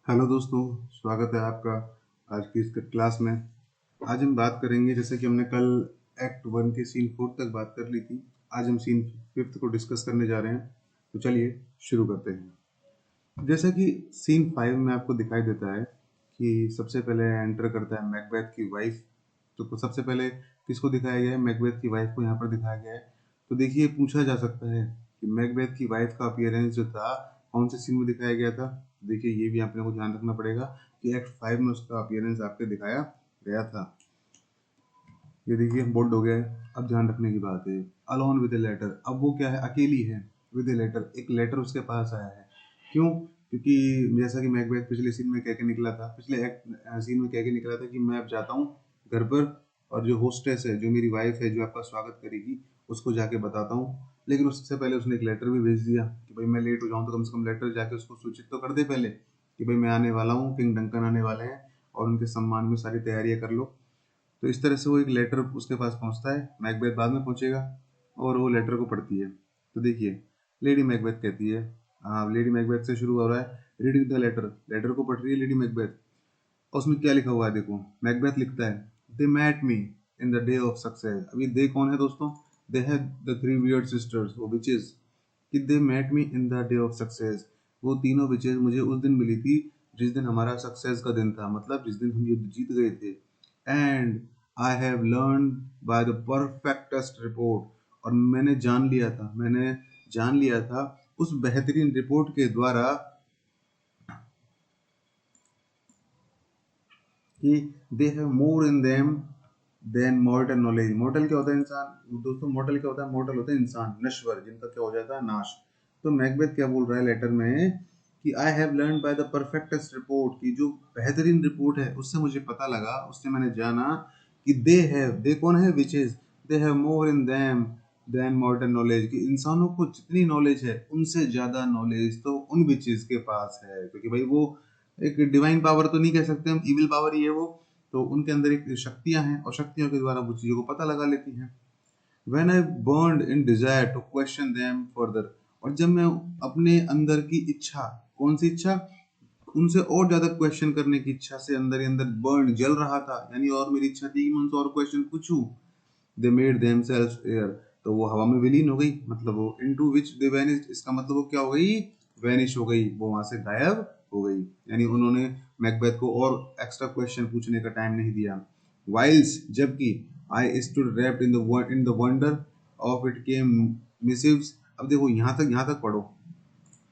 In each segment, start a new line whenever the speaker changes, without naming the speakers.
Hello दोस्तों, स्वागत है आपका आज की इस क्लास में। आज हम बात करेंगे, जैसे कि हमने कल एक्ट 1 के सीन 4 तक बात कर ली थी। आज हम सीन 5 को डिस्कस करने जा रहे हैं। तो चलिए शुरू करते हैं। जैसा कि सीन 5 में आपको दिखाई देता है कि सबसे पहले एंटर करता है मैकबेथ की वाइफ। तो सबसे पहले किसको दिखाया गया है? मैकबेथ की वाइफ को यहाँ पर दिखाया गया है। तो देखिए, पूछा जा सकता है कि मैकबेथ की वाइफ का अपीयरेंस जो था कौन से सीन में दिखाया गया था। देखिए, ये भी आपने को ध्यान रखना पड़ेगा कि एक्ट 5 में उसका अपीयरेंस आपके दिखाया गया था। ये देखिए बोल्ड हो गया है। अब ध्यान रखने की बात है, अलोन विद ए लेटर। अब वो क्या है? अकेली है विद ए लेटर। एक लेटर उसके पास आया है। क्यों? क्योंकि जैसा कि मैकबेथ पिछले सीन में कह के निकला था, पिछले एक्ट सीन में कह के निकला था कि मैं अब जाता हूँ घर पर, और जो होस्टेस है, जो मेरी वाइफ है, जो आपका स्वागत करेगी, उसको जाके बताता हूँ। लेकिन उससे पहले उसने एक लेटर भी भेज दिया कि भाई मैं लेट हो जाऊँ तो कम से कम लेटर जाके उसको सूचित तो कर दे पहले कि भाई मैं आने वाला हूँ, किंग डंकन आने वाले हैं और उनके सम्मान में सारी तैयारियां कर लो। तो इस तरह से वो एक लेटर उसके पास पहुंचता है। मैकबेथ बाद में पहुंचेगा और वो लेटर को पढ़ती है। तो देखिए, लेडी मैकबेथ कहती है, हाँ, लेडी मैकबेथ से शुरू हो रहा है। रीडिंग द लेटर, लेटर को पढ़ रही है लेडी मैकबेथ। और उसमें क्या लिखा हुआ है देखो। मैकबेथ लिखता है, they met me in the day of success. अभी दे कौन है दोस्तों? दे है द थ्री वियर्ड सिस्टर्स, वो विचेस। कि they met me in the day of success. वो तीनों विचेस मुझे उस दिन मिली थी जिस दिन हमारा सक्सेस का दिन था, मतलब जिस दिन हम युद्ध जीत गए थे। And I have learn by the perfectest report. और मैंने जान लिया था उस बेहतरीन रिपोर्ट के द्वारा कि they have more in them than mortal knowledge. Mortal क्या होता है? इंसान। दोस्तों, मॉर्टल क्या होता है? मॉर्टल होता है इंसान, नश्वर, जिनका क्या हो जाता है? नाश। तो मैकबेथ क्या बोल रहा है लेटर में कि I have learn by the perfectest report, की जो बेहतरीन रिपोर्ट है उससे मुझे पता लगा, उससे मैंने जाना कि दे कौन है? Witches. They have more in them than mortal knowledge, कि इंसानों को जितनी नॉलेज है उनसे ज्यादा नॉलेज तो उन विचेस के पास है। क्योंकि भाई वो एक डिवाइन पावर तो नहीं कह सकते हम, इविल पावर ही है वो। तो उनके अंदर एक शक्तियां हैं और शक्तियों के द्वारा वो चीजों को पता लगा लेती हैं। When I burned in desire to question them further। और जब मैं अपने अंदर की इच्छा, कौन सी इच्छा? उनसे और ज्यादा क्वेश्चन करने की इच्छा से अंदर ही अंदर बर्न, जल रहा था, यानी और मेरी इच्छा थी कि मैं उनसे और क्वेश्चन पूछूं। They made themselves air. तो वो हवा में विलीन हो गई, मतलब वो इनटू विच दे वैनिश्ड। इसका मतलब वो क्या हो गई? वैनिश हो गई, वो वहां से गायब हो गई। यानी उन्होंने मैकबेथ को और एक्स्ट्रा क्वेश्चन पूछने का टाइम नहीं दिया। वाइल्स, जबकि I stood rapt in the wonder of it came missives. अब देखो, यहाँ तक पढ़ो,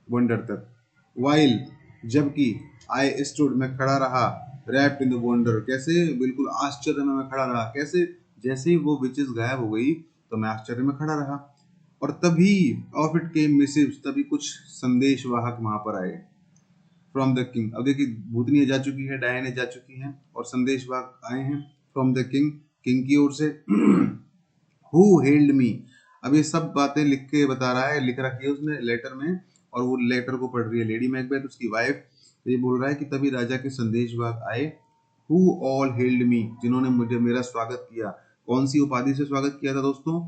वंडर तक। वाइल, जबकि आई स्टूड, मैं खड़ा रहा, रैप्ड इन द वंडर, कैसे? बिल्कुल आश्चर्य में मैं खड़ा रहा। कैसे? जैसे ही वो विचेस गायब हो गई तो मैं आश्चर्य में खड़ा रहा। और तभी ऑफ इट केम मिसिव्स, तभी कुछ संदेश वाहक वहां पर आए फ्रॉम द किंग। अब देखिए, भूतनी जा चुकी है, डायने जा चुकी हैं और संदेश वाहक आए हैं फ्रॉम द किंग, किंग की ओर से। हु हेल्ड मी। अब ये सब बातें लिख के बता रहा है, लिख रखी है उसने लेटर में। और वो लेटर को पढ़ रही है लेडी मैकबेथ, उसकी वाइफ। तो ये बोल रहा है कि तभी राजा के संदेशवाहक आए। हु ऑल हेल्ड मी, जिन्होंने मुझे, मेरा स्वागत किया। कौन सी उपाधि से स्वागत किया था दोस्तों?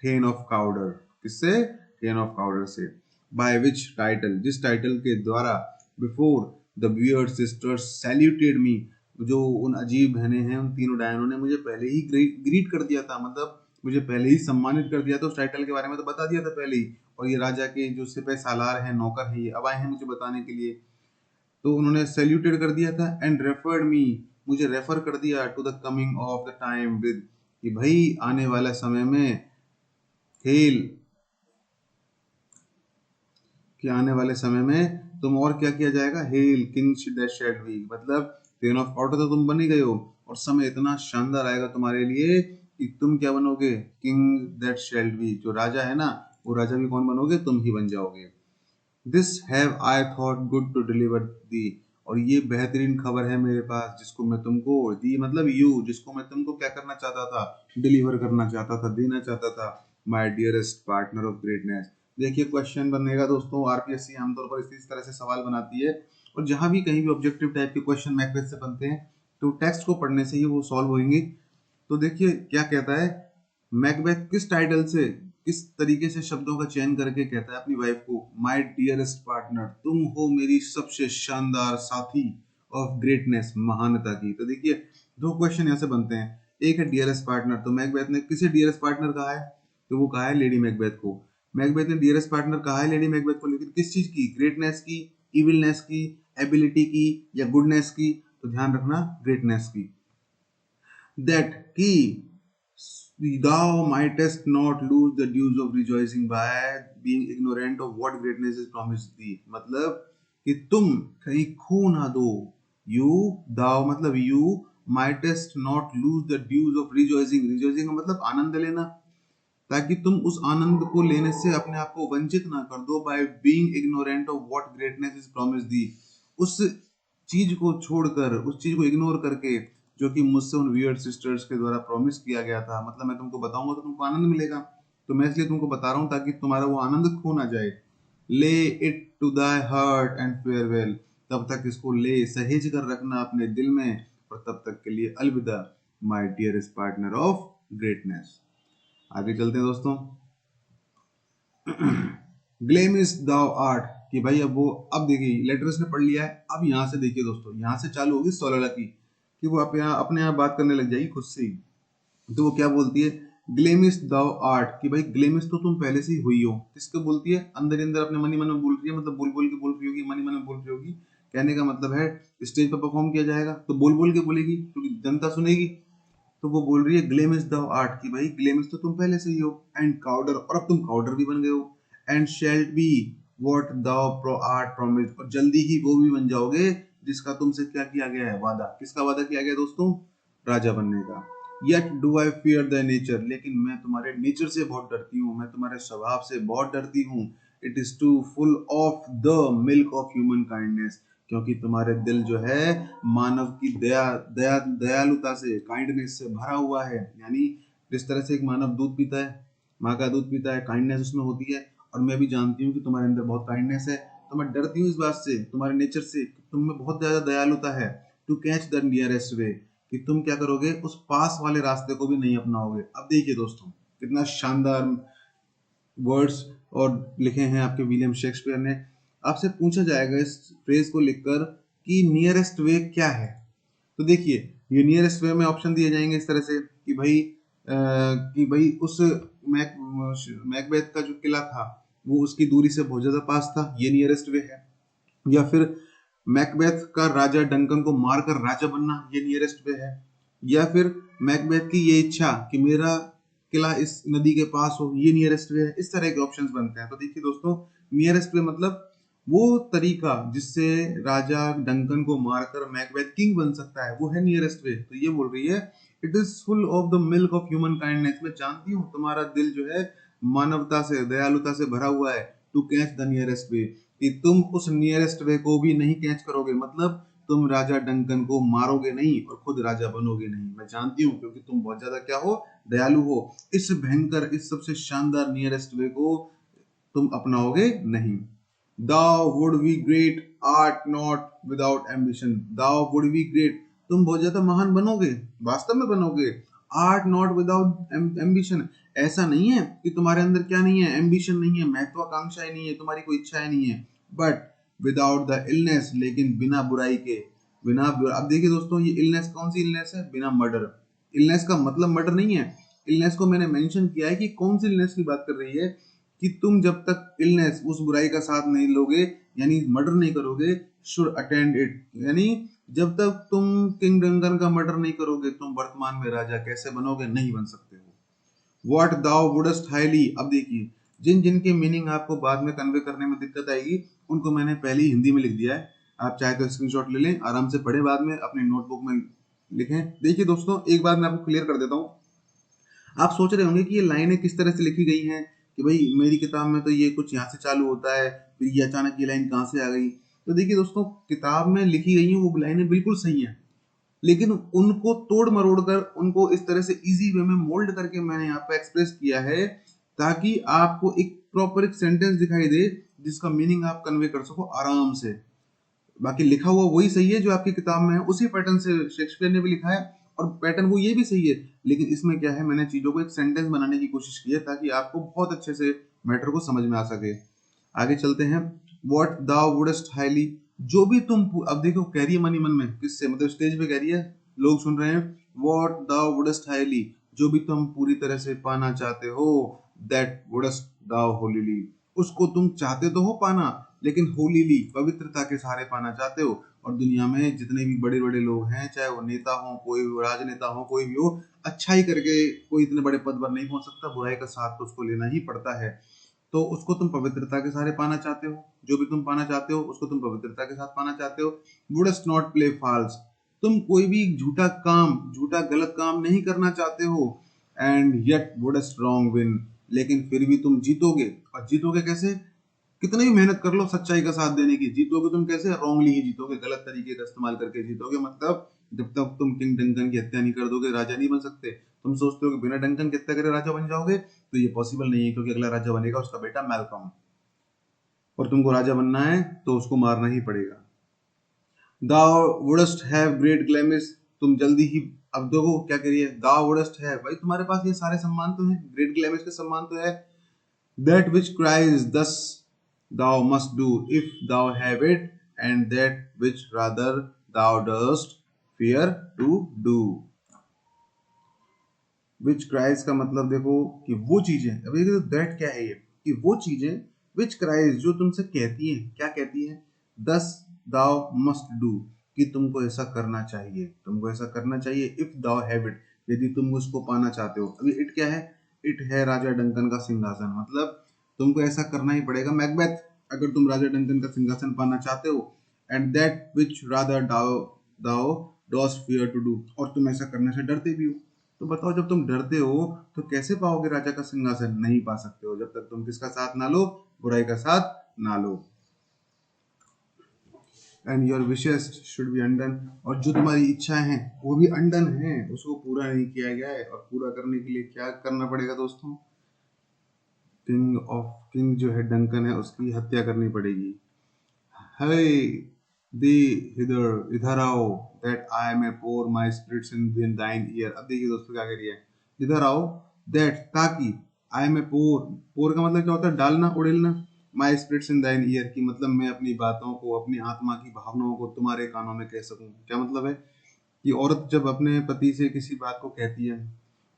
Thane of Cawdor. किससे? थेन ऑफ काउडर से। बाय विच टाइटल, जिस टाइटल के द्वारा, before the weird sisters saluted me, जो उन अजीब बहनें हैं, उन तीनों डायनों ने मुझे पहले ही ग्रीट कर दिया था, मतलब मुझे पहले ही सम्मानित कर दिया था। उस टाइटल के बारे में तो बता दिया था पहले ही। और ये राजा के जो सिपह सालार हैं, नौकर हैं, ये अब आए हैं मुझे बताने के लिए। तो उन्होंने सैल्यूटेड कर दिया था एंड रेफर्ड मी, मुझे रेफर कर दिया to the coming of the time with, कि भाई आने वाला समय में हेल, कि आने वाले समय में तुम और क्या किया जाएगा? Hello king that shall be, मतलब टेन ऑफ पाउडर तो तुम बन ही गए हो, और समय इतना शानदार आएगा तुम्हारे लिए कि तुम क्या बनोगे? किंग दैट शैल बी, जो राजा है ना, वो राजा भी कौन बनोगे? तुम ही बन जाओगे। This have I thought good to deliver thee, और ये बेहतरीन खबर है मेरे पास जिसको मैं तुमको, दी मतलब यू, जिसको मैं तुमको क्या करना चाहता था? डिलीवर करना चाहता था, देना चाहता था। My dearest partner of greatness. देखिए, क्वेश्चन बनेगा दोस्तों, आरपीएससी आमतौर पर इसी तरह से सवाल बनाती है। और जहां भी कहीं भी ऑब्जेक्टिव टाइप के क्वेश्चन मैकबेथ से बनते हैं तो टेक्स्ट को पढ़ने से ही वो सॉल्व होंगे। तो देखिए क्या कहता है मैकबेथ, किस टाइटल से किस तरीके से शब्दों का चयन करके कहता है अपनी वाइफ को, माय डियरेस्ट पार्टनर, तुम हो मेरी सबसे शानदार साथी ऑफ ग्रेटनेस, महानता की। तो देखिए दो क्वेश्चन यहाँ से बनते हैं। एक है डियरेस्ट पार्टनर, तो मैकबेथ ने किसे डियरेस्ट पार्टनर कहा है? तो वो कहा है लेडी मैकबेथ को। मैकबेथ ने डियरेस्ट पार्टनर कहा है लेडी मैकबेथ को, लेकिन किस चीज की? ग्रेटनेस की, इविलनेस की, एबिलिटी की या गुडनेस की? तो ध्यान रखना ग्रेटनेस की। दैट की thou mightest not lose the dues of rejoicing by being ignorant of what greatness is promised thee, मतलब कि तुम कहीं खो ना दो। you thou मतलब you mightest not lose the dues of rejoicing, rejoicing का मतलब आनंद लेना, ताकि तुम उस आनंद को लेने से अपने आप को वंचित ना कर दो। By being ignorant of what greatness is promised thee, उस चीज को छोड़कर, उस चीज को इग्नोर करके जो कि मुझसे उन वियर्ड सिस्टर्स के द्वारा प्रॉमिस किया गया था। मतलब मैं तुमको बताऊंगा तो तुमको आनंद मिलेगा, तो मैं इसलिए तुमको बता रहा हूँ ताकि तुम्हारा वो आनंद खो ना जाए। Lay it to thy heart and farewell, तब तक इसको ले सहेज कर रखना अपने दिल में, और तब तक के लिए अलविदा my dearest partner of greatness. आगे चलते हैं दोस्तों। ग्लेमिस दाउ आर्ट, कि भाई अब वो, अब देखिए लेटर्स ने पढ़ लिया है, अब यहाँ से देखिए दोस्तों, यहाँ से चालू होगी सोलह की, कि वो अपने आप बात करने लग जाएगी खुद से ही। तो वो क्या बोलती है? ग्लेमिस दाउ आर्ट, कि भाई ग्लेमिस तो तुम पहले से ही हुई हो। किसको बोलती है? अंदर ही अंदर अपने मन ही मन में बोल रही है, मतलब बोल बोल के बोल रही होगी, मन ही मन में बोल रही होगी। कहने का मतलब है स्टेज पर परफॉर्म किया जाएगा तो बोल बोल के बोलेगी क्योंकि जनता सुनेगी। तो वो बोल रही है ग्लेमिस दाउ आर्ट, की भाई ग्लेमिस तो तुम पहले से ही हो, एंड काउडर, और अब तुम काउडर भी बन गए हो, and shalt be what thou pro art promise, और जल्दी ही वो भी बन जाओगे जिसका तुमसे क्या किया गया है? वादा। किसका वादा किया गया दोस्तों? राजा बनने का। Yet do I fear the nature, लेकिन मैं तुम्हारे नेचर से बहुत डरती हूँ, मैं तुम्हारे स्वभाव से बहुत डरती हूँ। It is too full of the milk of human kindness, क्योंकि तुम्हारे दिल जो है मानव की दयालुता से, काइंडनेस से भरा हुआ है। यानी जिस तरह से एक मानव दूध पीता है, माँ का दूध पीता है, काइंडनेस उसमें होती है, और मैं भी जानती हूँ कि तुम्हारे अंदर बहुत काइंडनेस है। तो मैं डरती हूँ इस बात से, तुम्हारे नेचर से, तुम में बहुत ज्यादा दयालुता है। टू कैच द नियरेस्ट वे, कि तुम क्या करोगे? उस पास वाले रास्ते को भी नहीं अपनाओगे। अब देखिए दोस्तों कितना शानदार वर्ड्स और लिखे हैं आपके विलियम शेक्सपियर ने। आपसे पूछा जाएगा इस फ्रेज को लिखकर कि नियरेस्ट वे क्या है, तो देखिए ये नियरेस्ट वे में ऑप्शन दिए जाएंगे इस तरह से कि भाई उस मैकबेथ का जो किला था वो उसकी दूरी से बहुत ज्यादा पास था, ये नियरेस्ट वे है। या फिर मैकबेथ का राजा डंकन को मारकर राजा बनना, ये नियरेस्ट वे है। या फिर मैकबेथ की ये इच्छा कि मेरा किला इस नदी के पास हो, ये नियरेस्ट वे है। इस तरह के ऑप्शंस बनते हैं। तो देखिए दोस्तों नियरेस्ट वे मतलब वो तरीका जिससे राजा डंकन को मारकर मैकबेथ किंग बन सकता है, वो है नियरेस्ट वे। तो ये बोल रही है it is full of the milk of human kindness, मैं जानती हूँ तुम्हारा दिल जो है मानवता से, दयालुता से भरा हुआ है। टू कैच द नियरेस्ट वे, कि तुम उस नियरेस्ट वे को भी नहीं कैच करोगे, मतलब तुम राजा डंकन को मारोगे नहीं और खुद राजा बनोगे नहीं। मैं जानती हूँ क्योंकि तुम बहुत ज्यादा क्या हो? दयालु हो। इस भयंकर, इस सबसे शानदार नियरेस्ट वे को तुम अपनाओगे नहीं। Thou would be great, art not without ambition. Thou would be great, तुम बहुत ज्यादा महान बनोगे, वास्तव में बनोगे। Art not without ambition, ऐसा नहीं है कि तुम्हारे अंदर क्या नहीं है? एम्बिशन नहीं है, महत्वाकांक्षा ही नहीं है, तुम्हारी कोई इच्छा ही नहीं है। बट विदाउट द इलनेस, लेकिन बिना बुराई के, बिना। अब देखिए दोस्तों ये इलनेस कौन सी इलनेस है? बिना मर्डर। इलनेस का मतलब मर्डर नहीं है। इलनेस को मैंने मेंशन किया है कि कौन सी इलनेस की बात कर रही है, कि तुम जब तक इलनेस, उस बुराई का साथ नहीं लोगे, यानी मर्डर नहीं करोगे, शुड अटेंड इट, यानी जब तक तुम किंग डंकन का मर्डर नहीं करोगे तुम वर्तमान में राजा कैसे बनोगे? नहीं बन सकते हो। व्हाट दाउ वुडस्ट हाईली, अब देखिए जिन जिन के मीनिंग आपको बाद में कन्वे करने में दिक्कत आएगी उनको मैंने पहले ही हिंदी में लिख दिया है। आप चाहे तो स्क्रीनशॉट ले लें, आराम से पढ़े, बाद में अपने नोटबुक में लिखें। देखिए दोस्तों एक बात मैं आपको क्लियर कर देता हूँ। आप सोच रहे होंगे कि ये लाइनें किस तरह से लिखी गई हैं, कि भाई मेरी किताब में तो ये कुछ यहाँ से चालू होता है, फिर ये अचानक ये लाइन कहाँ से आ गई। तो देखिए दोस्तों किताब में लिखी गई हैं वो लाइनें बिल्कुल सही हैं, लेकिन उनको तोड़ मरोड़ कर, उनको इस तरह से इजी वे में मोल्ड करके मैंने यहाँ पे एक्सप्रेस किया है, ताकि आपको एक प्रॉपर एक सेंटेंस दिखाई दे जिसका मीनिंग आप कन्वे कर सको आराम से। बाकी लिखा हुआ वही सही है जो आपकी किताब में है, उसी पैटर्न से शेक्सपियर ने भी लिखा है, और पैटर्न वो ये भी सही है। लेकिन इसमें क्या है, मैंने चीजों को एक सेंटेंस बनाने की कोशिश की है ताकि आपको बहुत अच्छे से मैटर को समझ में आ सके। आगे चलते हैं। व्हाट दाउ वुडस्ट हाईली, जो भी तुम, अब देखो कह रही है मनी मन में, किससे, मतलब स्टेज पे कह रही है, लोग सुन रहे हैं। व्हाट दाउ वुडस्ट हाईली, जो भी तुम पूरी तरह से पाना चाहते हो, दैट वुडस्ट दाउ होलीली, उसको तुम चाहते तो हो पाना, लेकिन होलीली पवित्रता के सहारे पाना चाहते हो। और दुनिया में जितने भी बड़े बड़े लोग हैं, चाहे वो नेता हो, कोई राजनेता हो, कोई भी हो, अच्छाई करके कोई इतने बड़े पद पर नहीं पहुंच सकता, बुराई का साथ तो उसको लेना ही पड़ता है। तो उसको तुम पवित्रता के सहारे पाना चाहते हो, जो भी तुम पाना चाहते हो उसको तुम पवित्रता के साथ पाना चाहते हो। वुडस्ट नॉट प्ले फॉल्स, तुम कोई भी झूठा काम, झूठा गलत काम नहीं करना चाहते हो। एंड येट वुडस्ट रॉन्ग विन, लेकिन फिर भी तुम जीतोगे। और जीतोगे कैसे, कितनी भी मेहनत कर लो सच्चाई का साथ देने की, जीतोगे तुम कैसे, रॉन्गली ही जीतोगे, गलत तरीके का इस्तेमाल करके जीतोगे। मतलब जब तक तुम किंग डंकन की हत्या नहीं कर दोगे, राजा नहीं बन सकते। तुम सोचते हो कि बिना डंकन की हत्या करे राजा बन जाओगे, तो ये पॉसिबल नहीं है, क्योंकि अगला राजा बनेगा उसका बेटा मैल्कम, और तुमको राजा बनना है तो उसको मारना ही पड़ेगा। Thou wouldst have great glamis, तुम जल्दी ही, अब देखो क्या करिए, thou wouldst have, भाई तुम्हारे पास ये सारे सम्मान तो हैं, ग्रेट ग्लैमिस के सम्मान तो है। That which cries thus thou must do if thou have it, and that which rather thou dost fear to do। Which cries का मतलब देखो कि वो चीजें, अब ये दैट क्या है, ये कि वो चीजें, which cries जो तुमसे कहती हैं, क्या कहती हैं, thus thou must do, कि तुमको ऐसा करना चाहिए, तुमको ऐसा करना चाहिए, if thou have it, यदि तुम उसको पाना चाहते हो। अभी इट क्या है, इट है राजा डंकन का सिंहासन, मतलब तुमको ऐसा करना ही पड़ेगा मैकबेथ, अगर तुम राजा डंकन का सिंहासन पाना चाहते हो। एंड दैट विच रादर दाओ दाओ डोस्ट फियर टू डू, और तुम ऐसा करने से डरते भी हो। तो बताओ, जब तुम डरते हो तो कैसे पाओगे राजा का सिंहासन, नहीं पा सकते हो जब तक तुम किसका साथ ना लो, बुराई का साथ ना लो। And your wishes should be undone, और जो तुम्हारी इच्छाएं हैं वो भी अनडन है, उसको पूरा नहीं किया गया है। और पूरा करने के लिए क्या करना पड़ेगा दोस्तों, किंग जो है डंकन है, उसकी हत्या करनी पड़ेगी। है दे हिदर, इधर आओ, that I may pour my spirits in thine ear. अब देखिए दोस्तों क्या करिए, इधर आओ, दैट ताकि, आई मे पोर, पोर का मतलब क्या होता है, डालना, उड़ेलना, my spirits in thine year की मतलब मैं अपनी बातों को, अपनी आत्मा की भावनाओं को तुम्हारे कानों में कह सकूं। क्या मतलब है कि औरत जब अपने पति से किसी बात को कहती है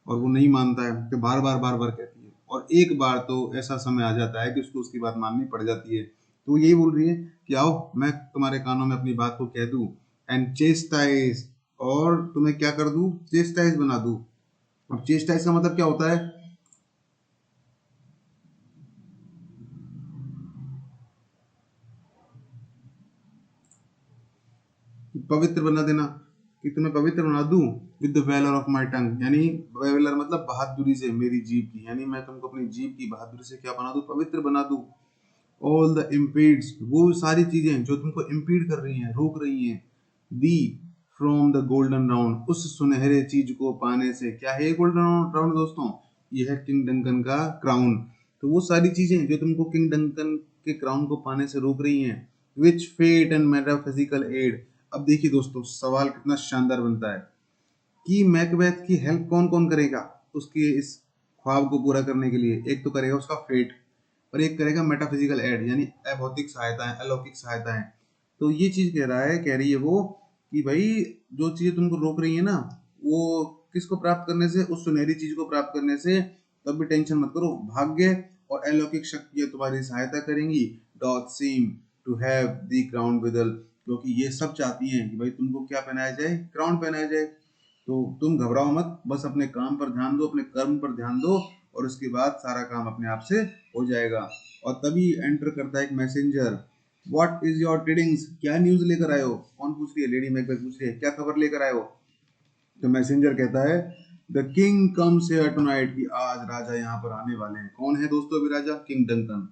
और वो नहीं मानता है, तो बार बार कहती है, और एक बार तो ऐसा समय आ जाता है कि उसको उसकी बात माननी पड़ जाती है। तो वो यही बोल रही है कि आओ मैं तुम्हारे कानों में अपनी बात को कह दूं, एंड चेस्टाइज, और तुम्हें क्या कर दूं, चेस्टाइज बना दूं। अब चेस्टाइज का मतलब क्या होता है, पवित्र बना देना, कि तुम्हें पवित्र बना दूं with the valour of my tongue, यानी वेलर मतलब बहादुरी से मेरी जीभ की, यानी मैं तुमको अपनी जीभ की बहादुरी से क्या बना दूं, पवित्र बना दूं। ऑल द इम्पीड्स, वो सारी चीजें जो तुमको इम्पीड कर रही हैं, रोक रही हैं, दी फ्रॉम द गोल्डन राउंड, उस सुनहरे चीज को पाने से। क्या है गोल्डन राउंड दोस्तों, ये है किंग डंकन का क्राउन। तो वो सारी चीजें जो तुमको किंग डंकन के क्राउन को पाने से रोक रही हैं, विच फेट एंड मेटाफिजिकल एड। अब देखिए दोस्तों, सवाल कितना शानदार बनता है कि मैकबेथ की हेल्प कौन कौन करेगा उसके इस ख्वाब को पूरा करने के लिए। एक तो करेगा उसका फेट, और एक करेगा मेटाफिजिकल एड, यानी अभौतिक सहायता है, अलौकिक सहायता है। तो ये चीज कह रहा है, कह रही है वो कि भाई जो चीजें तुमको रोक रही है ना, वो किसको प्राप्त करने से, उस सुनहरी चीज को प्राप्त करने से। तब भी टेंशन मत करो, भाग्य और अलौकिक शक्तियां तुम्हारी सहायता करेंगी। Doth seem to have the crown withal, क्योंकि ये सब चाहती हैं कि भाई तुमको क्या पहनाया जाए, क्राउन पहनाया जाए। तो तुम घबराओ मत, बस अपने काम पर ध्यान दो, अपने कर्म पर ध्यान दो, और उसके बाद सारा काम अपने आप से हो जाएगा। और तभी एंटर करता है एक मैसेंजर। व्हाट इज योर टीडिंग्स, क्या न्यूज लेकर आए हो, कौन पूछ रही है, लेडी मैकबेथ पूछ रही है, क्या खबर लेकर आए हो। तो मैसेंजर कहता है, the king comes here tonight, कि आज राजा यहाँ पर आने वाले हैं। कौन है दोस्तों अभी राजा, किंग डंकन।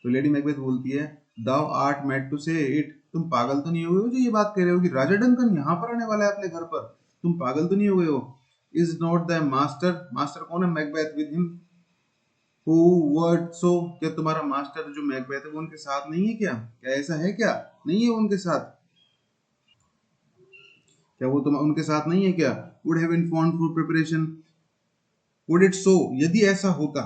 तो लेडी मैकबेथ बोलती है, दाउ आर्ट मेड टू से इट, तुम पागल तो नहीं हो गए हो जो ये बात कह रहे हो कि राजा डंकन यहाँ पर आने वाला है अपने घर पर, तुम पागल तो नहीं हो गए हो। Is not the master, master कौन है, Macbeth, with him who word so, क्या तुम्हारा मास्टर जो मैकबेथ है वो उनके साथ नहीं है क्या, क्या ऐसा है क्या, नहीं है वो उनके साथ, क्या वो तुम उनके साथ नहीं है क्या। Would have informed for preparation, would it so, यदि ऐसा होता,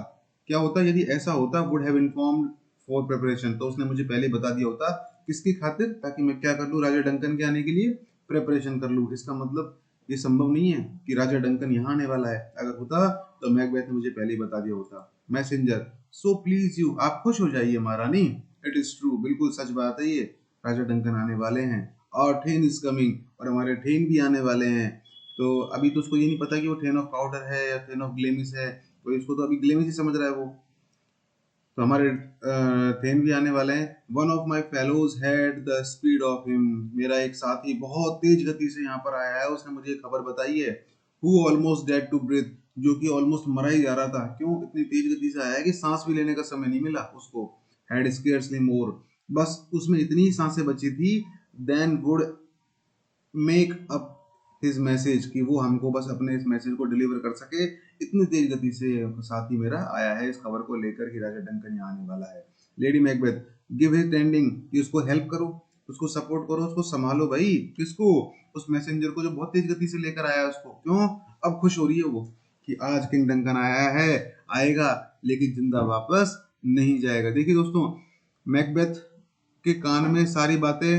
क्या होता, यदि ऐसा होता, would have informed for preparation, तो उसने मुझे पहले बता दिया होता, किसकी खातिर, ताकि मैं क्या कर लूँ, राजा डंकन के आने के लिए प्रिपरेशन कर लूँ। इसका मतलब ये संभव नहीं है कि राजा डंकन यहाँ आने वाला है, अगर होता तो मैकबेथ ने मुझे पहले ही बता दिया होता। मैसेंजर, सो प्लीज यू, आप खुश हो जाइए महारानी, इट इज ट्रू, बिल्कुल सच बात है ये, राजा डंकन आने वाले हैं, और ट्रेन इज कमिंग, और हमारे ट्रेन भी आने वाले हैं। तो अभी तो उसको ये नहीं पता कि वो ट्रेन ऑफ पाउडर है या ट्रेन ऑफ ग्लेमिस है, तो इसको तो अभी ग्लेमिस ही समझ रहा है वो। तो हमारे ट्रेन भी आने वाले हैं। One of my fellows had the speed of him, मेरा एक साथी बहुत तेज गति से यहाँ पर आया है, उसने मुझे एक खबर बताई है। Who almost dead to breath, जो कि ऑलमोस्ट मरा ही जा रहा था, क्यों, इतनी तेज गति से आया है कि सांस भी लेने का समय नहीं मिला उसको। हैड स्केर्सली मोर, बस उसमें इतनी ही सांसें बची थी, then would make up his message, कि वो हमको बस अपने इस मैसेज को डिलीवर कर सके, इतनी तेज गति से साथी मेरा आया है इस खबर को लेकर कि राजा डंकन यहाँ आने वाला है। Lady Macbeth, give his tending, कि उसको हेल्प करो, उसको सपोर्ट करो, उसको संभालो भाई, किसको, उस मैसेंजर को जो बहुत तेज गति से लेकर आया है उसको। क्यों, अब खुश हो रही है वो कि आज किंग डंकन आया है, आएगा लेकिन जिंदा वापस नहीं जाएगा। देखिए दोस्तों, मैकबेथ के कान में सारी बातें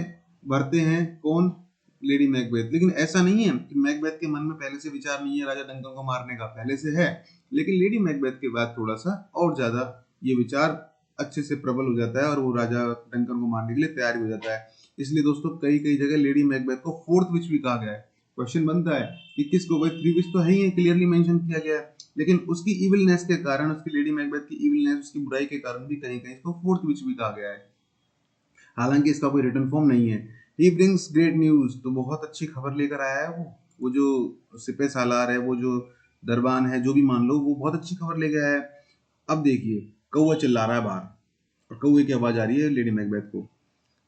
भरते हैं कौन, लेडी मैकबेथ, लेकिन ऐसा नहीं है कि मैकबेथ के मन में पहले से विचार नहीं है राजा डंकन को मारने का, पहले से है, लेकिन लेडी मैकबेथ के बाद थोड़ा सा और ज्यादा ये विचार अच्छे से प्रबल हो जाता है और वो राजा डंकन को मारने के लिए तैयार हो जाता है। इसलिए दोस्तों कई कई जगह लेडी मैकबेथ को फोर्थ विच भी कहा गया है। क्वेश्चन बनता है कि किसको, भाई थ्री विच तो है ही, क्लियरली मेंशन किया गया है, लेकिन उसकी इविलनेस के कारण, उसकी लेडी मैकबेथ की इविलनेस, उसकी बुराई के कारण भी कहीं कहीं इसको फोर्थ विच भी कहा गया है, हालांकि इसका कोई रिटर्न फॉर्म नहीं है। ही ब्रिंग्स ग्रेट न्यूज, तो बहुत अच्छी खबर लेकर आया है वो जो सिपह सालार है, वो जो दरबान है, जो भी मान लो, वो बहुत अच्छी खबर ले गया है। अब देखिए, कौवा चिल्ला रहा है बाहर, और कौवे की आवाज आ रही है लेडी मैकबेथ को।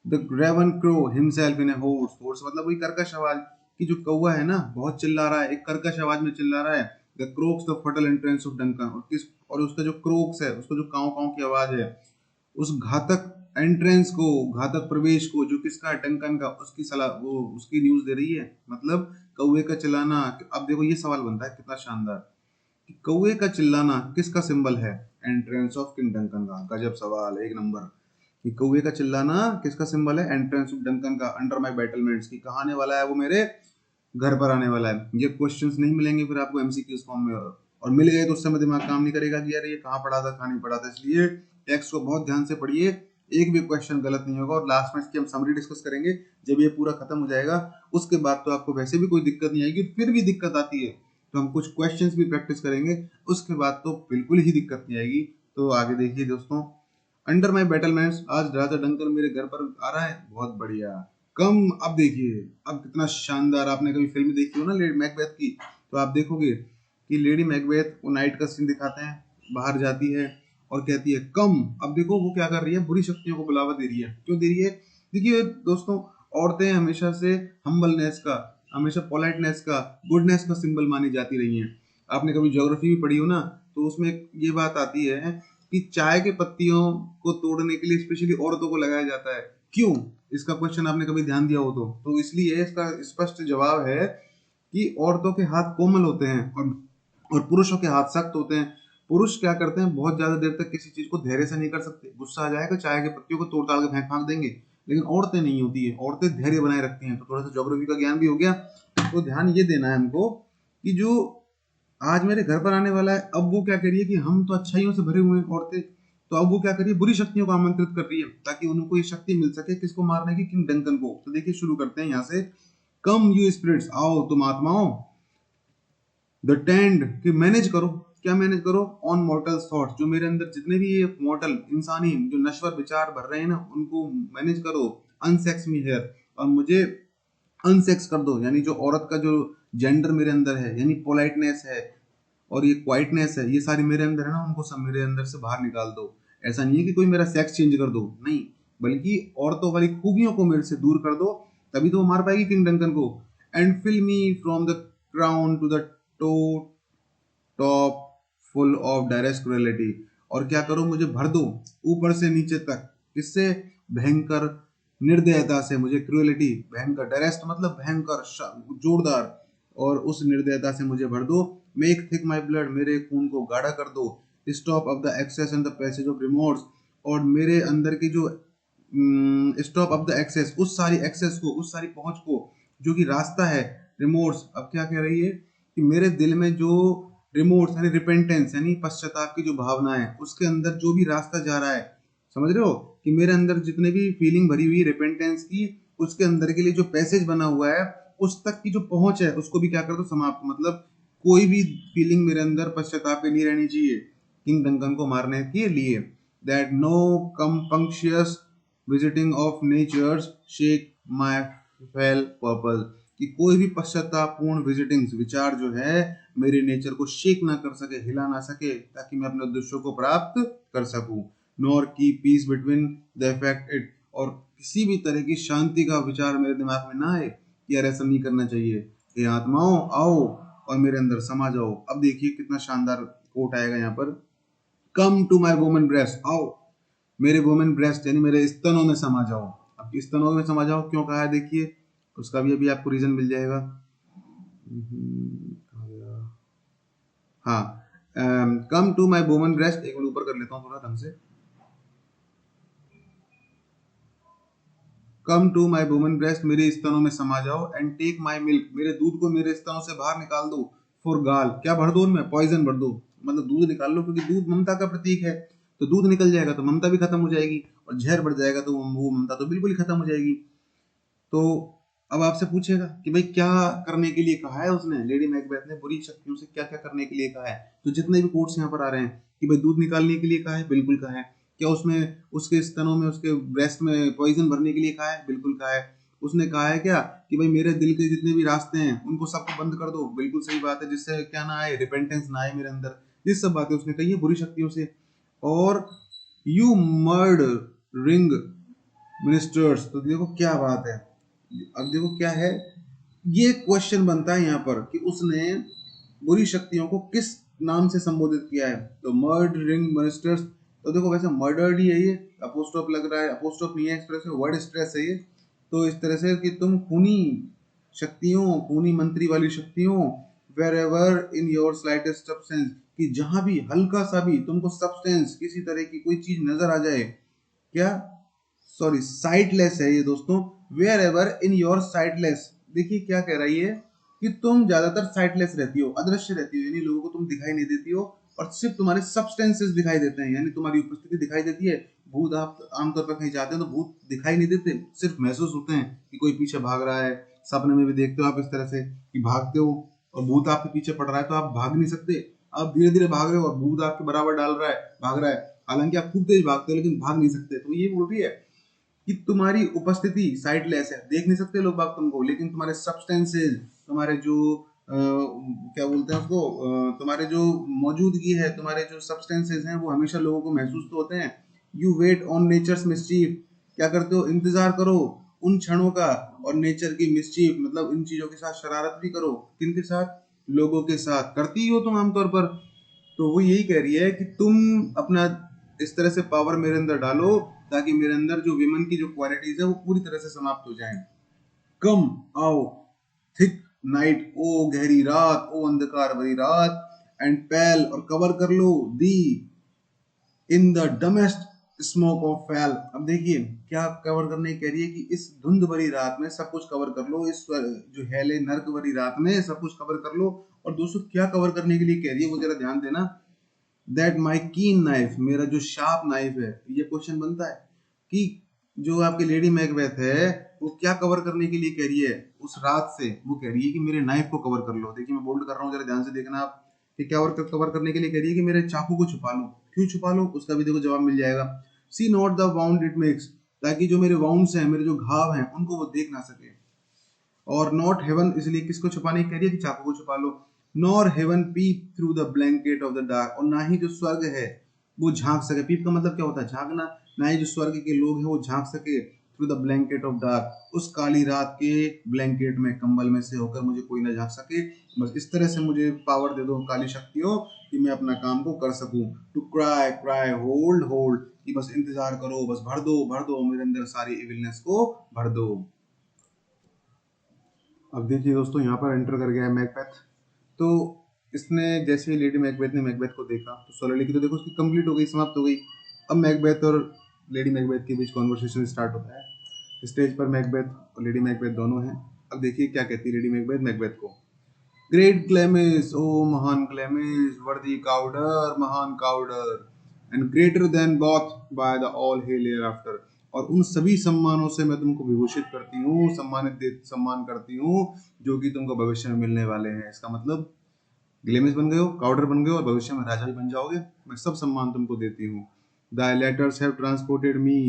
The raven crow himself in a hoarse, hoarse मतलब वही कर्कश आवाज, कि जो कौवा है ना बहुत चिल्ला रहा है, एक कर्कश आवाज में चिल्ला रहा है। द क्रोक्स द फटल एंट्रेंस ऑफ डंकन, और उसका जो क्रोक्स है, उसका जो काव काव की आवाज है, उस घातक एंट्रेंस को, घातक प्रवेश को, जो किसका, डंकन का, उसकी सलाह, वो उसकी न्यूज दे रही है, मतलब कौवे का चिल्लाना। अब देखो ये सवाल बनता है कितना शानदार, कि कौवे का चिल्लाना किसका सिंबल है, एंट्रेंस ऑफ किंग डंकन का। गजब सवाल, एक नंबर, कि कौवे का चिल्लाना किसका सिंबल है, एंट्रेंस ऑफ डंकन का, अंडर माय बैटलमेंट्स, की कहाँ आने वाला है वो, मेरे घर पर आने वाला है। ये क्वेश्चंस नहीं मिलेंगे फिर आपको एमसीक्यूज फॉर्म में, और मिल गए तो उस समय दिमाग काम नहीं करेगा कि यार ये कहाँ पढ़ा था, कहाँ नहीं पढ़ा था। इसलिए टेक्स्ट को बहुत ध्यान से पढ़िए, एक भी क्वेश्चन गलत नहीं होगा, और लास्ट में इसकी हम समरी डिस्कस करेंगे जब ये पूरा खत्म हो जाएगा। उसके बाद तो आपको वैसे भी कोई दिक्कत नहीं आएगी, फिर भी दिक्कत आती है तो हम कुछ क्वेश्चंस भी प्रैक्टिस करेंगे, उसके बाद तो बिल्कुल ही दिक्कत नहीं आएगी। तो आगे देखिए दोस्तों, अंडर माई बैटलमेंट्स, आज राजा डंकन मेरे घर पर आ रहा है, बहुत बढ़िया। कम, अब देखिए, अब कितना शानदार, आपने कभी फिल्म देखी हो ना लेडी मैकबेथ की, तो आप देखोगे कि लेडी मैकबेथ वो नाइट का सीन दिखाते हैं, बाहर जाती है और कहती है कम। अब देखो वो क्या कर रही है, बुरी शक्तियों को बुलावा दे रही है, क्यों दे रही है। देखिए दोस्तों, औरतें हमेशा से हम्बलनेस का, हमेशा पोलाइटनेस का, गुडनेस का सिंबल मानी जाती रही हैं। आपने कभी ज्योग्राफी भी पढ़ी हो ना, तो उसमें ये बात आती है कि चाय के पत्तियों को तोड़ने के लिए स्पेशली औरतों को लगाया जाता है, क्यों, इसका क्वेश्चन आपने कभी ध्यान दिया हो तो इसलिए इसका स्पष्ट जवाब है कि औरतों के हाथ कोमल होते हैं और पुरुषों के हाथ सख्त होते हैं। पुरुष क्या करते हैं, बहुत ज्यादा देर तक किसी चीज को धैर्य से नहीं कर सकते, गुस्सा आ जाएगा चाय के पत्तियों को तोड़ ताड़ के फेंक फाक देंगे, लेकिन औरतें नहीं होती है, औरतें धैर्य बनाए रखती हैं। तो थोड़ा सा ज्योग्राफी का ज्ञान भी हो गया। तो ध्यान ये देना है हमको कि जो आज मेरे घर पर आने वाला है, अब वो क्या कर रही है कि हम तो अच्छाइयों से भरे हुए हैं औरतें, तो अब वो क्या कर रही है, बुरी शक्तियों को आमंत्रित कर रही है ताकि उनको ये शक्ति मिल सके, किसको मारने की, किंग डंकन को। तो देखिए शुरू करते हैं यहाँ से, कम यू स्पिरिट्स, आओ तुम आत्माओं, द टेंड, कि मैनेज करो, क्या मैनेज करो, ऑन मॉर्टल थॉट्स, जो मेरे अंदर जितने भी ये मॉर्टल इंसानी जो नश्वर विचार भर रहे हैं ना, उनको मैनेज करो, अनसेक्स मी हेयर, और मुझे अनसेक्स कर दो, यानी जो औरत का जो जेंडर मेरे अंदर है, यानी पोलाइटनेस है और ये क्वाइटनेस है, ये सारी मेरे अंदर है ना, उनको सब मेरे अंदर से बाहर निकाल दो। ऐसा नहीं है कि कोई मेरा सेक्स चेंज कर दो, नहीं, बल्कि औरतों वाली खूबियों को मेरे से दूर कर दो, तभी तो वो मार पाएगी किंग डंकन को। And fill me from the crown to the toe top full of direct cruelty, और क्या करो, मुझे भर दो ऊपर से नीचे तक, किससे, भयंकर निर्दयता से, मुझे क्रुएलिटी, भयंकर, डायरेक्ट मतलब भयंकर जोरदार, और उस निर्दयता से मुझे भर दो। मेक थिक माई ब्लड, मेरे खून को गाढ़ा कर दो, stop of the access and the passage of remorse, और मेरे अंदर की जो स्टॉप ऑफ द एक्सेस, उस सारी एक्सेस को, उस सारी पहुंच को जो कि रास्ता है रिमोर्स। अब क्या कह रही है कि मेरे दिल में जो रिमोर्स यानी रिपेंटेंस यानी पश्चाताप की जो भावना है, उसके अंदर जो भी रास्ता जा रहा है, समझ रहे हो कि मेरे अंदर जितने भी फीलिंग भरी हुई रिपेंटेंस की, उसके अंदर के लिए जो पैसेज बना हुआ है, उस तक की जो पहुंच है उसको भी क्या कर दो, समाप्त। मतलब कोई भी फीलिंग मेरे अंदर पश्चाताप की नहीं रहनी चाहिए किंग डंकन को मारने के लिए। That no compunctious visiting of nature's shake my fell purpose, कि कोई भी पश्चातापूर्ण विजिटिंग्स विचार जो है मेरे नेचर को शेक ना कर सके, हिला ना सके, ताकि मैं अपने उद्देश्यों को प्राप्त कर सकूं। Nor keep peace between the effect it, और किसी भी तरह की शांति का विचार मेरे दिमाग में ना आए कि यार ऐसा नहीं करना चाहिए। ये आत्माओं आओ और मेरे अंदर समा जाओ। अब देखिए कितना शानदार कोट आएगा यहाँ पर, come to my woman breast, आओ मेरे वुमेन ब्रेस्ट यानी मेरे स्तनों में समा जाओ। अब स्तनों में समा जाओ क्यों कहा है, देखिए उसका भी अभी आपको रीजन मिल जाएगा। हाँ, come to my woman breast, एक मिनट ऊपर कर लेता हूँ थोड़ा ढंग से। Come to my woman breast, मेरे स्तनों में समा जाओ, एंड टेक माई मिल्क, मेरे दूध को मेरे स्तनों से बाहर निकाल दो। फॉर गाल, क्या भर दो उनमें, पॉइजन भर दो, मतलब दूध निकाल लो, क्योंकि दूध ममता का प्रतीक है। तो दूध निकल जाएगा तो ममता भी खत्म हो जाएगी, और जहर बढ़ जाएगा तो वो ममता तो बिल्कुल ही खत्म हो जाएगी। तो अब आपसे पूछेगा कि भाई क्या करने के लिए कहा है उसने, लेडी मैकबेथ ने बुरी शक्तियों से क्या क्या करने के लिए कहा है। तो जितने भी कोट्स यहाँ पर आ रहे हैं कि भाई दूध निकालने के लिए कहा है, बिल्कुल कहा है। क्या उसमें उसके स्तनों में, उसके ब्रेस्ट में पॉइजन भरने के लिए कहा है, बिल्कुल कहा है। उसने कहा है क्या कि भाई मेरे दिल के जितने भी रास्ते हैं उनको सबको बंद कर दो, बिल्कुल सही बात है, जिससे क्या ना आए, रिपेंटेंस ना आए मेरे अंदर। ये सब बातें उसने कही है बुरी शक्तियों से। और यू मर्ड रिंग मिनिस्टर्स, तो देखो क्या बात है। अब देखो क्या है, ये क्वेश्चन बनता है यहाँ पर कि उसने बुरी शक्तियों को किस नाम से संबोधित किया है। तो मर्डरिंग मिनिस्टर्स, तो देखो वैसे मर्डर्ड ही है ये, अपोस्ट्रोफ लग रहा है, अपोस्ट्रोफ नहीं है, एक्सप्रेस है, वर्ड स्ट्रेस है ये। तो इस तरह से कि तुम खूनी शक्तियों, खूनी मंत्री वाली शक्तियों, wherever in your slightest substance, कि जहां भी हल्का सा भी तुमको सब्सटेंस, किसी तरह की कोई चीज नजर आ जाए, क्या, सॉरी साइटलेस है ये दोस्तों, वेयर एवर इन योर साइटलेस। देखिए क्या कह रही है कि तुम ज्यादातर साइटलेस रहती हो, अदृश्य रहती हो, यानी लोगों को तुम दिखाई नहीं देती हो, और सिर्फ तुम्हारे सब्सटेंसेस दिखाई देते हैं, यानी तुम्हारी उपस्थिति दिखाई देती है। भूत, आप आमतौर पर कहीं जाते हैं तो भूत दिखाई नहीं देते, सिर्फ महसूस होते हैं कि कोई पीछे भाग रहा है। सपने में भी देखते हो आप इस तरह से कि भागते हो और भूत आपके पीछे पड़ रहा है, तो आप भाग नहीं सकते, आप धीरे धीरे भाग रहे हो और भूत आपके बराबर डाल रहा है, भाग रहा है, हालांकि आप खूब तेज भागते हो लेकिन भाग नहीं सकते। तो ये बोल रही है कि तुम्हारी उपस्थिति साइडलेस है, देख नहीं सकते लोग बाग तुमको, लेकिन तुम्हारे सब्सटेंसेस, तुम्हारे जो क्या बोलते हैं उसको, तुम्हारे जो मौजूदगी है, तुम्हारे जो सब्सटेंसेस हैं वो हमेशा लोगों को महसूस तो होते हैं। You wait on nature's mischief, क्या करते हो, इंतजार करो उन क्षणों का, और नेचर की मिस्चीफ मतलब इन चीजों के साथ शरारत भी करो, किनके साथ, लोगों के साथ करती हो तुम आमतौर पर। तो वो यही कह रही है कि तुम अपना इस तरह से पावर मेरे अंदर डालो ताकि मेरे अंदर जो विमन की जो क्वालिटीज है वो पूरी तरह से समाप्त हो जाएं। कम, आओ, थिक नाइट, ओ गहरी रात, ओ अंधकार भरी रात, एंड पैल, और कवर कर लो, thee in the dunnest smoke of hell. अब देखिए क्या कवर करने कह रही है कि इस धुंध भरी रात में सब कुछ कवर कर लो, इस जो हेले नर्क भरी रात में सब कुछ कवर कर लो। और दोस्तों क्या कवर करने के लिए कह रही है वो जरा ध्यान देना। दैट माई कीन नाइफ, मेरा जो शार्प नाइफ है। ये क्वेश्चन बनता है कि जो आपकी लेडी मैकबेथ है वो क्या कवर करने के लिए कह रही है उस रात से, वो कह रही है कि मेरे नाइफ को कवर कर लो। देखिए मैं बोल्ड कर रहा हूँ, जरा ध्यान से देखना आप कि क्या कवर करने के लिए कह रही है कि मेरे चाकू को छुपा लो। क्यों छुपा लो, उसका भी देखो जवाब मिल जाएगा। See not the wound it makes, ताकि जो मेरे वाउंड्स हैं, मेरे जो घाव हैं, उनको वो देख ना सके। और नॉट हेवन, इसलिए किसको छुपाने की कह रही है कि चाकू को छुपा लो। Nor heaven peep through the blanket of the dark, और ना ही जो स्वर्ग है वो झांक सके, पीप का मतलब क्या होता है, झांकना, ना ही जो स्वर्ग के लोग हैं वो झांक सके through the blanket of dark, उस काली रात के ब्लैंकेट में, कंबल में से होकर मुझे कोई ना झांक सके। बस इस तरह से मुझे पावर दे दो काली शक्तियों कि मैं अपना काम को कर सकूं। To cry cry hold hold, कि बस इंतजार करो, बस भर दो मेरे अंदर सारी इविलनेस को भर दो। अब देखिए दोस्तों यहाँ पर एंटर कर गया है मैकबेथ। तो इसने जैसे ही लेडी मैकबेथ ने मैकबेथ को देखा तो 16 लिखी तो देखो उसकी कंप्लीट हो गई, समाप्त हो गई। अब मैकबेथ और लेडी मैकबेथ के बीच कॉन्वर्सेशन स्टार्ट होता है। स्टेज पर मैकबेथ और लेडी मैकबेथ दोनों हैं। अब देखिए क्या कहती है लेडी मैकबेथ मैकबेथ को। ग्रेट क्लेमिस, ओ महान क्लेमिस, वर्दी काउडर, महान Cawdor, and greater than both by the all hail hereafter. और उन सभी सम्मानों से मैं तुमको विभूषित करती हूँ, सम्मान करती हूँ जो कि तुमको भविष्य में मिलने वाले हैं। इसका मतलब ग्लेमिस बन गए हो, काउडर बन गए हो और भविष्य में राजा भी बन जाओगे। मैं सब सम्मान तुमको देती हूँ। द लेटर्स हैव ट्रांसपोर्टेड मी,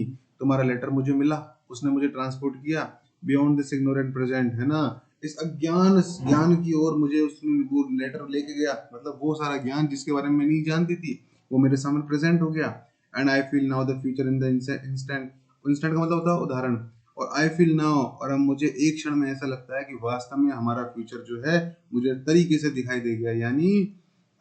तुम्हारा लेटर मुझे मिला, उसने मुझे ट्रांसपोर्ट किया बियॉन्ड दिस इग्नोरेंट प्रेजेंट, है ना, इस अज्ञान ज्ञान की ओर मुझे उसने वो लेटर लेके गया। मतलब वो सारा ज्ञान जिसके बारे में मैं नहीं जानती थी वो मेरे सामने प्रेजेंट हो गया। And I feel now the future in the instant, instant का मतलब होता है उदाहरण। और आई फील नाउ, और अब मुझे एक क्षण में ऐसा लगता है कि वास्तव में हमारा फ्यूचर जो है मुझे तरीके से दिखाई दे गया। यानी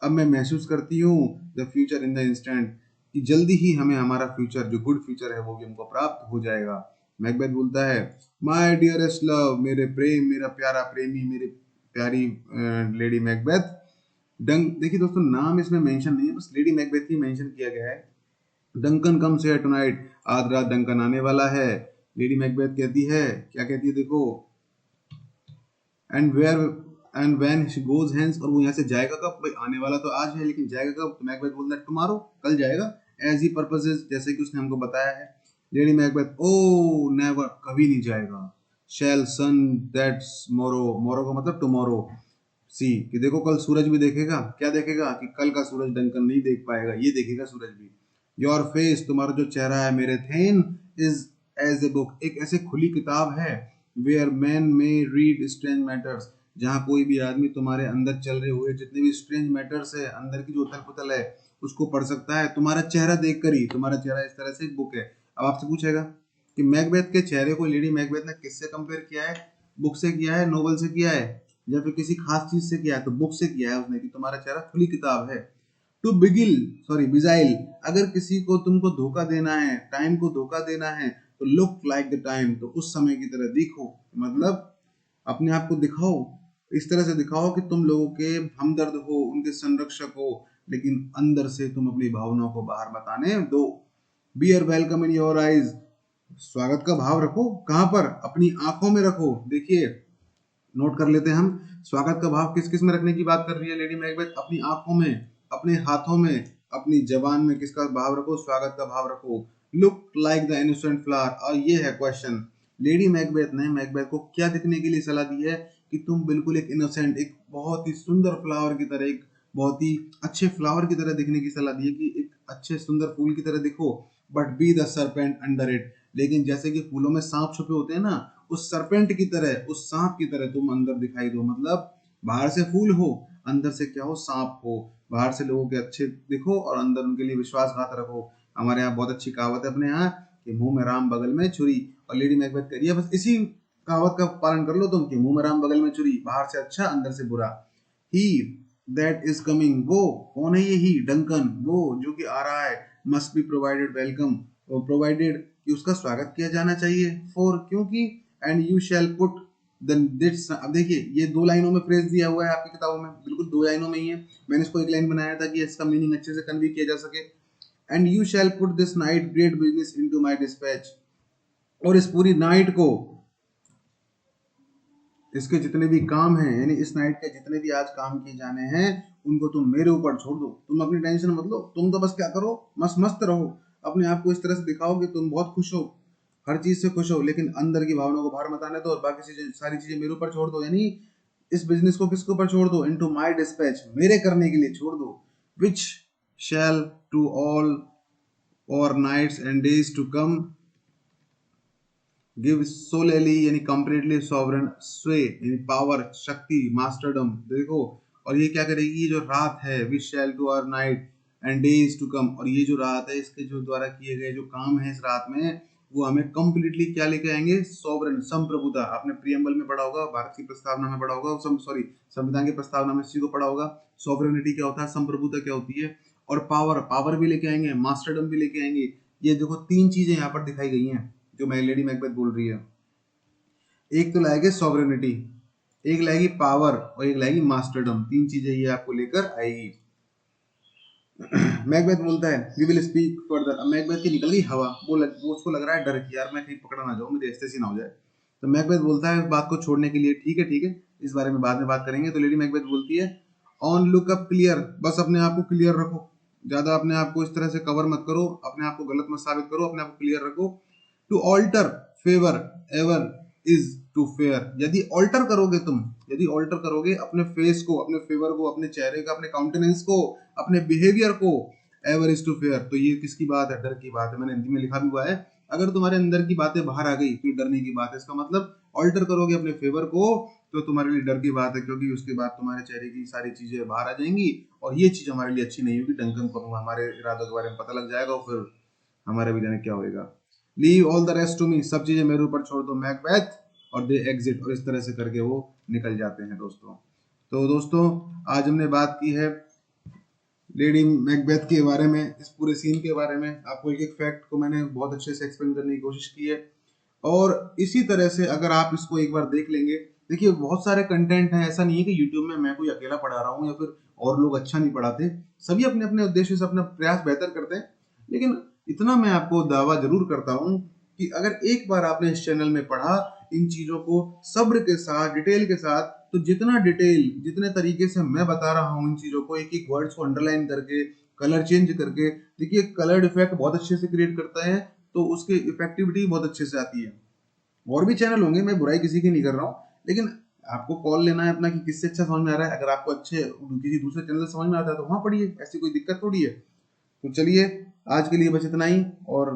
अब मैं महसूस करती हूँ the future in the instant, कि जल्दी ही हमें हमारा फ्यूचर जो गुड फ्यूचर है वो भी हमको प्राप्त हो जाएगा। मैकबेथ बोलता है माय डियरेस्ट लव, मेरे प्रेम, मेरा प्यारा प्रेमी, मेरी प्यारी लेडी मैकबेथ। डंक, देखिए दोस्तों नाम इसमें मेंशन नहीं है, बस लेडी मैकबेथ ही मेंशन किया गया है। डंकन कम्स हियर टुनाइट, आज रात डंकन आने वाला है। लेडी मैकबेथ कहती है, क्या कहती है देखो, and where and when she goes hence, और वो यहाँ से जाएगा कब, भाई आने वाला तो आज है लेकिन जाएगा कब, तो मैकबेथ बोलता है टुमारो, कल जाएगा, एज ही पर्पसेस, जैसे कि उसने हमको बताया है। लेडी मैकबेथ, ओ नेवर, कभी नहीं जाएगा। शैल सन दैट्स मोरो, मोरो का मतलब टुमारो, सी, कि देखो कल सूरज भी देखेगा। क्या देखेगा, कि कल का सूरज डंकन नहीं देख पाएगा, ये देखेगा सूरज भी। योर फेस, तुम्हारा जो चेहरा है मेरे thane, is as a book, एक ऐसे खुली किताब है, where man may read strange matters, जहाँ कोई भी आदमी तुम्हारे अंदर चल रहे हुए जितने भी स्ट्रेंज मैटर्स है, अंदर की जो उथल पुथल है उसको पढ़ सकता है तुम्हारा चेहरा देख कर ही। तुम्हारा चेहरा इस तरह से एक बुक है। अब आपसे पूछेगा कि मैकबेथ के चेहरे को लेडी मैकबेथ ने किससे कंपेयर किया है, बुक से किया है, नोवेल से किया है, या फिर किसी खास चीज से किया है, तो बुक से किया है उसने, कि तुम्हारा चेहरा खुली किताब है। टू बिगिल, सॉरी बिजाइल, अगर किसी को तुमको धोखा देना है, टाइम को धोखा देना है, तो लुक लाइक द टाइम, तो उस समय की तरह दिखो। मतलब अपने आप को दिखाओ, इस तरह से दिखाओ कि तुम लोगों के हमदर्द हो, उनके संरक्षक हो, लेकिन अंदर से तुम अपनी भावनाओं को बाहर मत आने दो। Bear welcome in your eyes, स्वागत का भाव रखो, कहां पर, अपनी आंखों में रखो। देखिए नोट कर लेते हैं हम, स्वागत का भाव किस किस में रखने की बात कर रही है लेडी मैकबेथ, अपनी आंखों में, अपने हाथों में, अपनी जबान में किसका भाव रखो, स्वागत का भाव रखो। Look like the innocent flower, और ये है क्वेश्चन, लेडी मैकबेथ ने मैकबेथ को क्या दिखने के लिए सलाह दी है, कि तुम बिल्कुल एक इनोसेंट, एक बहुत ही सुंदर फ्लावर की तरह, एक बहुत ही अच्छे फ्लावर की तरह दिखने की सलाह दी है, कि एक अच्छे सुंदर फूल की तरह दिखो, but be the serpent under it, लेकिन जैसे कि फूलों में सांप छुपे होते हैं ना, उस सरपेंट की तरह, उस सांप की तरह तुम अंदर दिखाई दो। मतलब बाहर से फूल हो, अंदर से क्या हो, सांप हो। बाहर से लोगों के अच्छे दिखो और अंदर उनके लिए विश्वासघात रखो। हमारे यहाँ बहुत अच्छी कहावत है अपने यहाँ, कि मुंह में राम बगल में छुरी, और लेडी मैकबेथ कह रही है बस इसी कहावत का पालन कर लो तुम, कि मुंह में राम बगल में छुरी, बाहर से अच्छा अंदर से बुरा। ही दैट इज कमिंग, वो कौन है, ये ही, डंकन, वो जो कि आ रहा है, must be provided welcome, provided कि उसका स्वागत किया जाना चाहिए, फॉर, क्योंकि, and you shall put then this. अब देखिए ये दो लाइनों में फ्रेज दिया हुआ है आपकी किताबों में, बिल्कुल दो लाइनों में ही है, मैंने इसको एक लाइन बनाया था कि इसका मीनिंग अच्छे से कन्वे किया जा सके। And you shall put this night great business into my dispatch, और इस पूरी नाइट को, इसके जितने भी काम हैं, यानी इस नाइट के जितने भी आज काम किए जाने हैं, उनको तुम मेरे ऊपर छोड़ दो, तुम अपनी टेंशन मत लो, तुम तो बस क्या करो, मस्त मस्त रहो, अपने आप को इस तरह से दिखाओ कि तुम बहुत खुश हो, हर चीज से खुश हो, लेकिन अंदर की भावनाओं को बाहर मत आने दो, और बाकी चीजें, सारी चीजें मेरे ऊपर छोड़ दो। यानी इस बिजनेस को किसके ऊपर छोड़ दो, इनटू माय डिस्पैच, मेरे करने के लिए छोड़ दो, which shall to all our nights and days to come give solely, यानी कंप्लीटली सॉवरन स्वे, यानी पावर, शक्ति, मास्टरडम, देखो। और ये क्या करेगी, ये जो रात है, which shall to our night and days to come, और ये जो रात है, इसके जो द्वारा किए गए जो काम है इस रात में, वो हमें कंप्लीटली क्या लेके आएंगे, सॉवरन, संप्रभुता। आपने प्रियम्बल में पढ़ा होगा, भारत की प्रस्तावना में पढ़ा होगा, सॉरी संविधान की प्रस्तावना में इसी को पढ़ा होगा, सॉवरेनिटी क्या होता है, संप्रभुता क्या होती है, और पावर, पावर भी लेके आएंगे, मास्टरडम भी लेके आएंगे। ये देखो तीन चीजें यहाँ पर दिखाई गई हैं जो मैं लेडी मैकबेथ बोल रही है। एक तो लाएंगे सॉवरेनिटी, एक लाएगी पावर और एक लाएगी मास्टरडम, तीन चीजें ये आपको लेकर आएगी। मैकबेथ बोलता है वी विल स्पीक फर्दर। अब मैकबेथ की निकल गई हवा, वो उसको लग रहा है डर कि यार मैं कहीं पकड़ा ना जाऊं, मेरे एस्टेसी ना हो जाए। तो मैकबेथ बोलता है बात को छोड़ने के लिए, ठीक है ठीक है, इस बारे में बाद में बात करेंगे। तो लेडी मैकबेथ बोलती है ऑन लुक अप क्लियर, बस अपने आप को क्लियर रखो, ज्यादा अपने आप को इस तरह से कवर मत करो, अपने आप को गलत मत साबित करो, अपने आप को क्लियर रखो। To alter favour ever is to fear, यदि ऑल्टर करोगे तुम, यदि ऑल्टर करोगे अपने फेस को, अपने फेवर को, अपने चेहरे का, अपने काउंटेनेंस को, अपने बिहेवियर को, एवर इज टू फेयर, तो ये किसकी बात है? डर की बात है। मैंने हिंदी में लिखा भी हुआ है, अगर तुम्हारे अंदर की बातें बाहर आ गई तो ये डरने की बात है। इसका मतलब ऑल्टर करोगे अपने फेवर को तो तुम्हारे लिए डर की बात है, क्योंकि उसके बाद तुम्हारे चेहरे की सारी चीजें बाहर आ जाएंगी और ये चीज हमारे लिए अच्छी नहीं होगी। डंकन करूंगा, हमारे इरादों के बारे में पता लग जाएगा और फिर हमारे भी जाने क्या होएगा। Leave all the rest to me, सब चीजें मेरे ऊपर छोड़ दो मैकबेथ, और दे एग्जिट, और इस तरह से करके वो निकल जाते हैं दोस्तों। तो दोस्तों आज हमने बात की है लेडी मैकबेथ के बारे में, इस पूरे सीन के बारे में। आपको एक एक फैक्ट को मैंने बहुत अच्छे से एक्सप्लेन करने की कोशिश की है, और इसी तरह से अगर आप इसको एक बार देख लेंगे, देखिए बहुत सारे कंटेंट हैं, ऐसा नहीं है कि यूट्यूब में मैं कोई अकेला पढ़ा रहा हूँ या फिर और लोग अच्छा नहीं पढ़ाते। सभी अपने अपने उद्देश्य से अपना प्रयास बेहतर करते हैं, लेकिन इतना मैं आपको दावा जरूर करता हूँ कि अगर एक बार आपने इस चैनल में पढ़ा इन चीजों को सब्र के साथ, डिटेल के साथ, तो जितना डिटेल, जितने तरीके से मैं बता रहा हूँ इन चीजों को, एक एक वर्ड्स को अंडरलाइन करके, कलर चेंज करके, देखिए कलर इफेक्ट बहुत अच्छे से क्रिएट करता है, तो उसकी इफेक्टिविटी बहुत अच्छे से आती है। और भी चैनल होंगे, मैं बुराई किसी की नहीं कर रहा हूँ, लेकिन आपको कॉल लेना है अपना कि किससे अच्छा समझ में आ रहा है। अगर आपको अच्छे किसी दूसरे चैनल से समझ में आता है तो वहां पढ़िए, ऐसी कोई दिक्कत थोड़ी है। तो चलिए आज के लिए बस इतना ही, और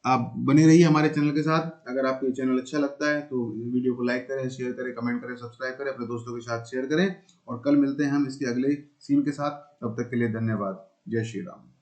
आप बने रहिए हमारे चैनल के साथ। अगर आपको ये चैनल अच्छा लगता है तो वीडियो को लाइक करें, शेयर करें, कमेंट करें, सब्सक्राइब करें, अपने दोस्तों के साथ शेयर करें, और कल मिलते हैं हम इसके अगले सीन के साथ। तब तक के लिए धन्यवाद। जय श्री राम।